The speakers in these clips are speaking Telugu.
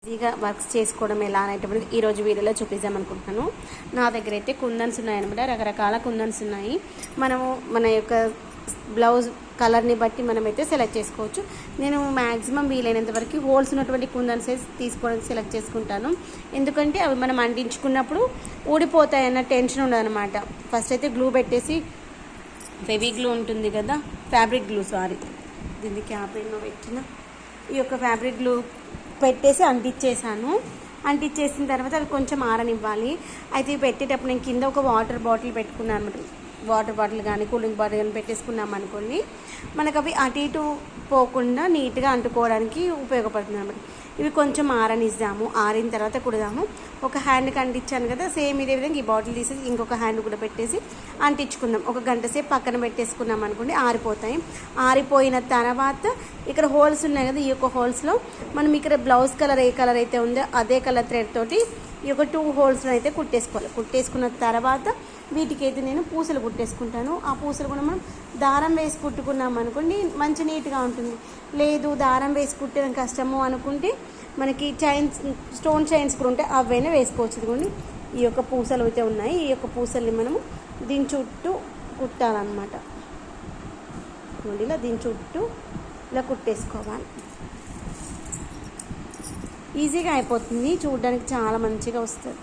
ఈజీగా వర్క్స్ చేసుకోవడం ఎలా అనేటప్పుడు ఈరోజు వీడియోలో చూపిద్దాం అనుకుంటున్నాను. నా దగ్గర అయితే కుందన్స్ ఉన్నాయన్నమాట. రకరకాల కుందన్స్ ఉన్నాయి. మనము మన యొక్క బ్లౌజ్ కలర్ని బట్టి మనమైతే సెలెక్ట్ చేసుకోవచ్చు. నేను మ్యాక్సిమం వీలైనంత వరకు హోల్స్ ఉన్నటువంటి కుందన్స్ తీసుకోవడానికి సెలెక్ట్ చేసుకుంటాను. ఎందుకంటే అవి మనం అంటించుకున్నప్పుడు ఊడిపోతాయన్న టెన్షన్ ఉండదన్నమాట. ఫస్ట్ అయితే గ్లూ పెట్టేసి, ఫెవీ గ్లూ ఉంటుంది కదా, ఫ్యాబ్రిక్ గ్లూ, దీన్ని క్యాప్లో పెట్టిన ఈ యొక్క ఫ్యాబ్రిక్ గ్లూ పెట్టేసి అంటించేసాను. అంటించేసిన తర్వాత అవి కొంచెం ఆరనివ్వాలి. అయితే పెట్టేటప్పుడు నేను కింద ఒక వాటర్ బాటిల్ పెట్టుకున్నాను అనమాట. వాటర్ బాటిల్ కానీ కూలింగ్ బాటిల్ కానీ పెట్టేసుకున్నాం అనుకోండి, మనకు అవి అటు ఇటు పోకుండా నీట్గా అంటుకోవడానికి ఉపయోగపడుతుంది అనమాట. ఇవి కొంచెం ఆరనిద్దాము. ఆరిన తర్వాత కుడదాము. ఒక హ్యాండ్కి అంటించాను కదా, సేమ్ ఇదే విధంగా ఈ బాటిల్ తీసేసి ఇంకొక హ్యాండ్ కూడా పెట్టేసి అంటించుకుందాం. ఒక గంట సేపు పక్కన పెట్టేసుకున్నాం అనుకోండి, ఆరిపోతాయి. ఆరిపోయిన తర్వాత ఇక్కడ హోల్స్ ఉన్నాయి కదా, ఈ యొక్క హోల్స్లో మనం ఇక్కడ బ్లౌజ్ కలర్ ఏ కలర్ అయితే ఉందో అదే కలర్ థ్రెడ్ తోటి ఈ యొక్క 2 హోల్స్లో అయితే కుట్టేసుకోవాలి. కుట్టేసుకున్న తర్వాత వీటికైతే నేను పూసలు కుట్టేసుకుంటాను. ఆ పూసలు కూడా మనం దారం వేసి కుట్టుకున్నాం అనుకోండి, మంచి నీట్గా ఉంటుంది. లేదు దారం వేసి కుట్టడం కష్టము అనుకుంటే మనకి చైన్స్, స్టోన్ చైన్స్ కూడా ఉంటాయి, అవైనా వేసుకోవచ్చు. ఇదిగోండి ఈ యొక్క పూసలు అయితే ఉన్నాయి. ఈ యొక్క పూసల్ని మనము దీని చుట్టూ కుట్టాలన్నమాట. ఇలా దీని చుట్టూ ఇలా కుట్టేసుకోవాలి. ఈజీగా అయిపోతుంది, చూడడానికి చాలా మంచిగా వస్తుంది.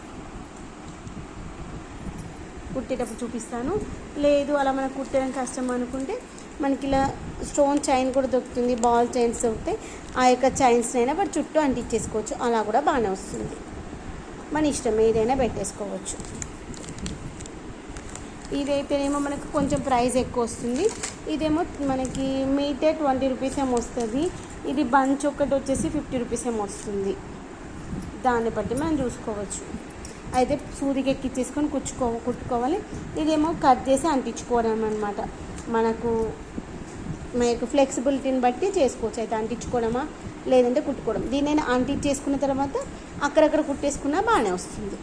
కుట్టేటప్పుడు చూపిస్తాను. లేదు అలా మనకు కుట్టడం కష్టం అనుకుంటే మనకి ఇలా స్టోన్ చైన్ కూడా దొరుకుతుంది, బాల్ చైన్స్ దొరుకుతాయి. ఆ యొక్క చైన్స్ అయినా వాటి చుట్టూ అంటించేసుకోవచ్చు. అలా కూడా బాగానే వస్తుంది. మన ఇష్టం, ఏదైనా పెట్టేసుకోవచ్చు. ఇదైతేనేమో మనకు కొంచెం ప్రైస్ ఎక్కువ వస్తుంది. ఇదేమో మనకి మీటే 20 రూపీస్ ఏమో వస్తుంది. ఇది బంచ్ ఒకటి వచ్చేసి 50 రూపీస్ ఏమో వస్తుంది. దాన్ని బట్టి మనం చూసుకోవచ్చు. అయితే సూదికి ఎక్కించేసుకొని కుట్టుకోవాలి. ఇదేమో కట్ చేసి అంటించుకోవడం అనమాట. మనకు ఫ్లెక్సిబిలిటీని బట్టి చేసుకోవచ్చు. అయితే అంటించుకోవడమా లేదంటే కుట్టుకోవడం. దీన్ని అంటించేసుకున్న తర్వాత అక్కడక్కడ కుట్టేసుకున్నా బాగానే వస్తుంది.